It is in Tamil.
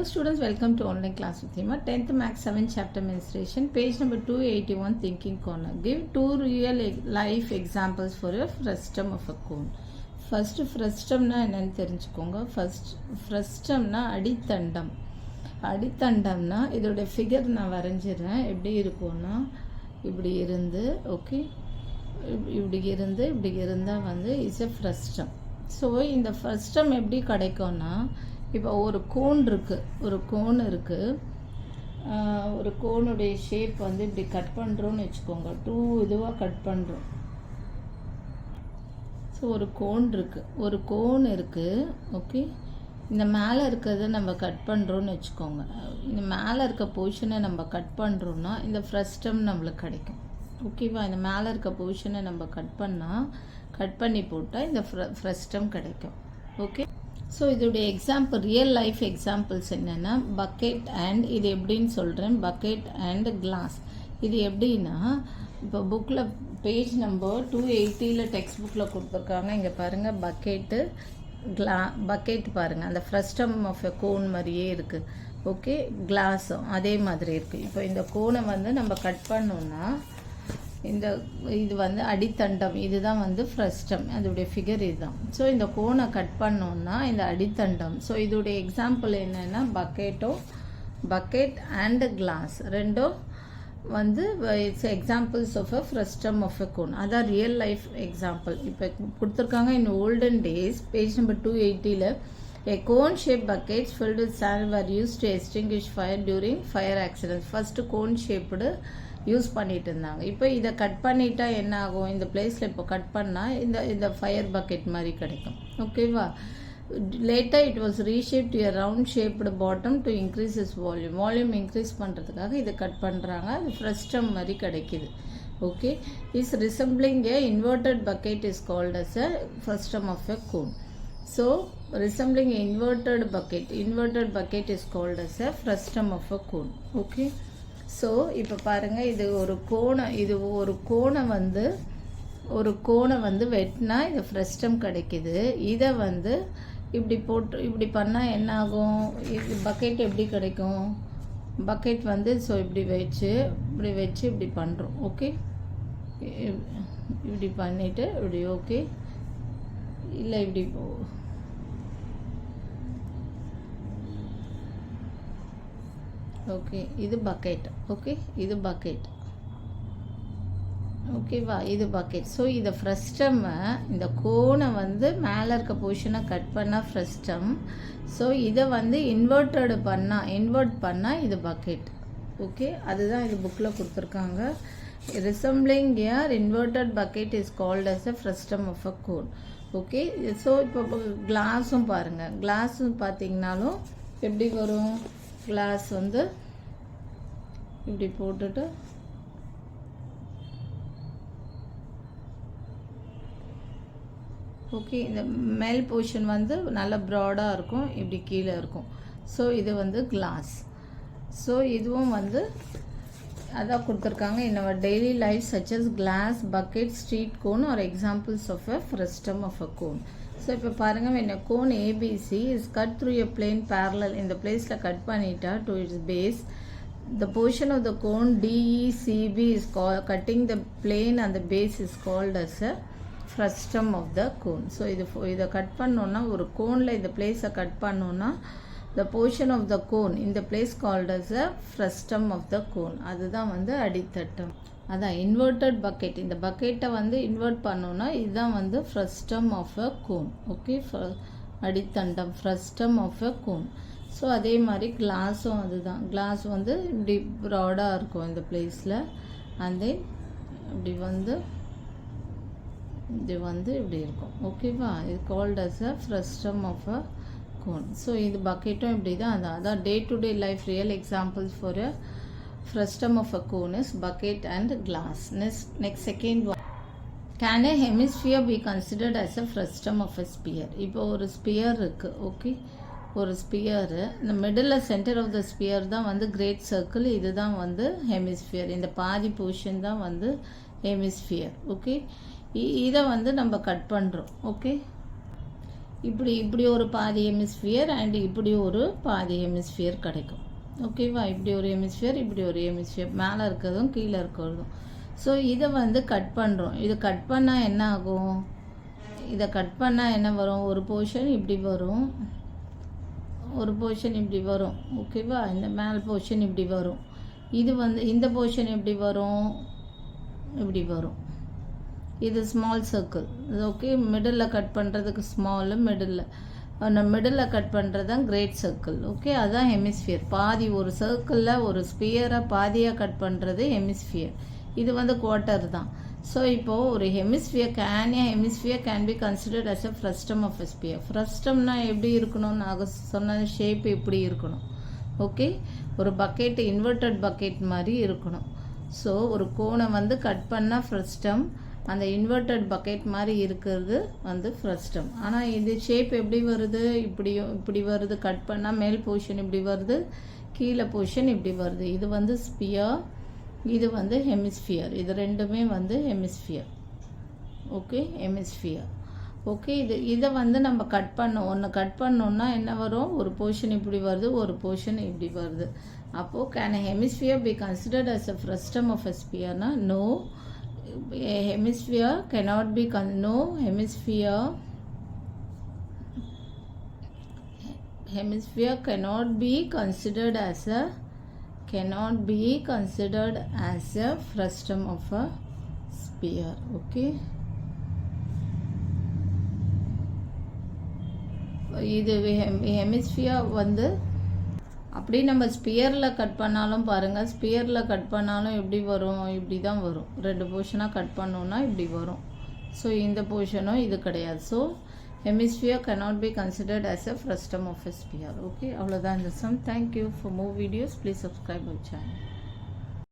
Hello students, welcome to online class with Hima. 10th Max 7th chapter menstruation, page number 281, thinking corner. Give two real life examples for a frustum of a cone. First frustumனா என்னன்னு தெரிஞ்சுக்கோங்க. frustumனா அடித்தண்டம். அடித்தண்டம்னா இதோட ஃபிகர் நான் வரைஞ்சிடுறேன். எப்படி இருக்கும்னா இப்படி இருந்து ஓகே இப்படி இருந்தால் வந்து இஸ் எ ஃப்ரஸ்டம். ஸோ இந்த ஃப்ரஸ்டம் எப்படி கிடைக்கும்னா இப்போ ஒரு கோன் இருக்குது ஒரு கோனுடைய ஷேப் வந்து இப்படி கட் பண்ணுறோன்னு வச்சுக்கோங்க. இதுவாக கட் பண்ணுறோம். ஸோ ஒரு கோன் இருக்குது ஓகே. இந்த மேலே இருக்கிறத நம்ம கட் பண்ணுறோன்னு வச்சுக்கோங்க. இந்த மேலே இருக்க பொசிஷனை நம்ம கட் பண்ணுறோன்னா இந்த ஃப்ரஸ்டம் நம்மளுக்கு கிடைக்கும். ஓகேவா? இந்த மேலே இருக்க பொசிஷனை நம்ம கட் பண்ணி போட்டால் இந்த ஃப்ரஸ்டம் கிடைக்கும். ஓகே. ஸோ இதோடைய எக்ஸாம்பிள் ரியல் லைஃப் எக்ஸாம்பிள்ஸ் என்னென்னா பக்கெட் அண்ட் இது எப்படின்னு சொல்கிறேன். பக்கெட் அண்ட் கிளாஸ் இது எப்படின்னா இப்போ புக்கில் பேஜ் நம்பர் 280 டெக்ஸ்ட் புக்கில் கொடுத்துருக்காங்க. இங்கே பாருங்கள் பக்கெட் பாருங்கள், அந்த ஃப்ரஸ்டம் ஆஃப் எ கோன் மாதிரியே இருக்குது. ஓகே. கிளாஸும் அதே மாதிரி இருக்குது. இப்போ இந்த கோனை வந்து நம்ம கட் பண்ணோன்னா இது வந்து அடித்தண்டம், இதுதான் வந்து ஃப்ரஸ்டம், அதோடைய ஃபிகர் இதுதான். ஸோ இந்த கோனை கட் பண்ணோன்னா இந்த அடித்தண்டம். ஸோ இதோடைய எக்ஸாம்பிள் என்னென்னா பக்கெட் அண்ட் கிளாஸ் ரெண்டும் வந்து it's examples of a frustum of a cone. அதான் ரியல் லைஃப் எக்ஸாம்பிள் இப்போ கொடுத்துருக்காங்க. In olden days page number 280 a cone shaped buckets filled with sand were used to extinguish fire during fire accidents. First cone shaped use பண்ணிட்டு இருந்தாங்க. இப்போ இதை கட் பண்ணிட்டா என்ன ஆகும்? இந்த பிளேஸில் இப்போ கட் பண்ணால் இந்த ஃபயர் பக்கெட் மாதிரி கிடைக்கும். ஓகேவா? Later it was reshape to a round shaped bottom to increase is volume increase பண்ணுறதுக்காக இதை கட் பண்ணுறாங்க. அது ஃப்ரஸ்டம் மாதிரி கிடைக்கிது. Okay. Is resembling a inverted bucket is called as a frustum of a cone. So resembling an inverted bucket is called as a frustum of a cone. Okay. So இப்போ பாருங்கள், இது ஒரு கோனை வந்து வெட்டினா இது ஃப்ரஸ்டம் கிடைக்கிது. இதை வந்து இப்படி பண்ணால் என்ன ஆகும்? இது பக்கெட் எப்படி கிடைக்கும்? பக்கெட் வந்து ஸோ இப்படி வச்சு இப்படி பண்ணுறோம். ஓகே. இப்படி பண்ணிவிட்டு இப்படி ஓகே இல்லை இப்படி ஓகே. இது பக்கெட். ஓகே. இது பக்கெட். ஓகேவா? இது பக்கெட். ஸோ இதை ஃப்ரஸ்டம்மை இந்த கோனை வந்து மேலே இருக்க பொசிஷனை கட் பண்ணால் ஃப்ரஸ்டம். ஸோ இதை வந்து இன்வெர்ட் பண்ணால் இது பக்கெட். ஓகே. அதுதான் இது புக்கில் கொடுத்துருக்காங்க. resembling a inverted bucket is called as a frustum of a cone. Okay. So இப்போ கிளாஸும் பாருங்கள். கிளாஸும் பார்த்தீங்கன்னாலும் எப்படி வரும்? கிளாஸ் வந்து இப்படி போட்டுட்டு ஓகே. இந்த மேல் போர்ஷன் வந்து நல்ல ப்ராடாக இருக்கும், இப்படி கீழே இருக்கும். ஸோ இது வந்து கிளாஸ். ஸோ இதுவும் வந்து அதான் கொடுத்துருக்காங்க. in our daily life such as glass, bucket, street cone or examples of a frustum of a cone. So இப்போ பாருங்கள், when a cone ABC is cut through a plane parallel, இந்த பிளேஸில் கட் பண்ணிட்டா to its base, the portion of the cone DECB is called cutting the plane and the base is called as a frustum of the cone. So இதை கட் பண்ணோன்னா ஒரு கோனில் இந்த பிளேஸை கட் பண்ணோன்னா the portion of the cone in the place called as a frustum of the cone. அதுதான் வந்து அடித்தட்டம். அதான் இன்வெர்டட் பக்கெட். இந்த பக்கெட்டை வந்து இன்வெர்ட் பண்ணோன்னா இதுதான் வந்து frustum of a cone. Okay. அடித்தண்டம் frustum of a cone. So அதே மாதிரி கிளாஸும் அதுதான். கிளாஸ் வந்து இப்படி ப்ராடாக இருக்கும் இந்த பிளேஸில். அண்ட் தென் இப்படி வந்து இப்படி இருக்கும். ஓகேவா? இது called as a frustum of a cone. So இது பக்கெட்டும் இப்படி தான். அதான் day to day life real examples for a frustum of a cone is bucket and glass. Next second one, can a hemisphere be considered as a frustum of a sphere? இப்போ ஒரு ஸ்பியர் இருக்குது. ஓகே. ஒரு ஸ்பியரு இந்த middle center of the sphere தான் வந்து கிரேட் சர்க்கிள். இதுதான் வந்து ஹெமிஸ்பியர். இந்த பாதி போர்ஷன் தான் வந்து ஹெமிஸ்பியர். ஓகே. இதை வந்து நம்ம கட் பண்ணுறோம். ஓகே. இப்படி ஒரு பாதி ஹெமிஸ்பியர் அண்ட் இப்படி ஒரு பாதி ஹெமிஸ்பியர் கிடைக்கும். ஓகேவா? இப்படி ஒரு ஹெமிஸ்பியர், இப்படி ஒரு ஹெமிஸ்பியர், மேலே இருக்கிறதும் கீழே இருக்கிறதும். ஸோ இதை வந்து கட் பண்ணுறோம். இது கட் பண்ணால் என்ன ஆகும்? இதை கட் பண்ணால் என்ன வரும்? ஒரு போர்ஷன் இப்படி வரும், ஒரு போர்ஷன் இப்படி வரும். ஓகேவா? இந்த மேல் போர்ஷன் இப்படி வரும். இது வந்து இந்த போர்ஷன் எப்படி வரும்? இப்படி வரும். இது small circle. Okay, middle cut பண்ணுறதுக்கு ஸ்மாலு, மிடில் கட் பண்ணுறது தான் கிரேட் சர்க்கிள். ஓகே, அதுதான் ஹெமிஸ்பியர். பாதி ஒரு சர்க்கிளில் ஒரு ஸ்பியரை பாதியாக கட் பண்ணுறது ஹெமிஸ்பியர். இது வந்து குவார்ட்டர் தான். ஸோ இப்போது ஒரு hemisphere can be considered as a frustum of a sphere. ஃப்ரஸ்டம்னா எப்படி இருக்கணும்னு நாங்கள் சொன்ன ஷேப் இப்படி இருக்கணும். ஓகே, ஒரு பக்கெட், இன்வெர்டட் பக்கெட் மாதிரி இருக்கணும். ஸோ ஒரு கோனை வந்து கட் பண்ணால் ஃப்ரஸ்டம், அந்த இன்வெர்டட் பக்கெட் மாதிரி இருக்கிறது வந்து ஃப்ரஸ்டம். ஆனால் இது ஷேப் எப்படி வருது? இப்படி வருது. கட் பண்ணால் மேல் போர்ஷன் இப்படி வருது, கீழே போர்ஷன் இப்படி வருது. இது வந்து ஸ்பியர், இது வந்து ஹெமிஸ்பியர். இது ரெண்டுமே வந்து ஹெமிஸ்பியர். Okay, hemisphere. ஓகே, இதை வந்து நம்ம கட் பண்ணோம். ஒன்று கட் பண்ணோன்னா என்ன வரும்? ஒரு போர்ஷன் இப்படி வருது, ஒரு போர்ஷன் இப்படி வருது. அப்போது can hemisphere be considered as a frustum of a ஸ்பியர்னா no, hemisphere cannot be hemisphere cannot be considered as a frustum of a sphere. Okay, இது ஹெமிஸ்பியர் வந்து அப்படி நம்ம ஸ்பியரில் கட் பண்ணாலும் பாருங்கள், ஸ்பியரில் கட் பண்ணாலும் எப்படி வரும்? இப்படி தான் வரும். ரெண்டு போர்ஷனாக கட் பண்ணோன்னா இப்படி வரும். ஸோ இந்த போர்ஷனும் இது கிடையாது. So hemisphere cannot be considered as a frustum of a sphere. Okay, அவ்வளோதான் இந்த sum. Thank you. For more videos please subscribe our channel.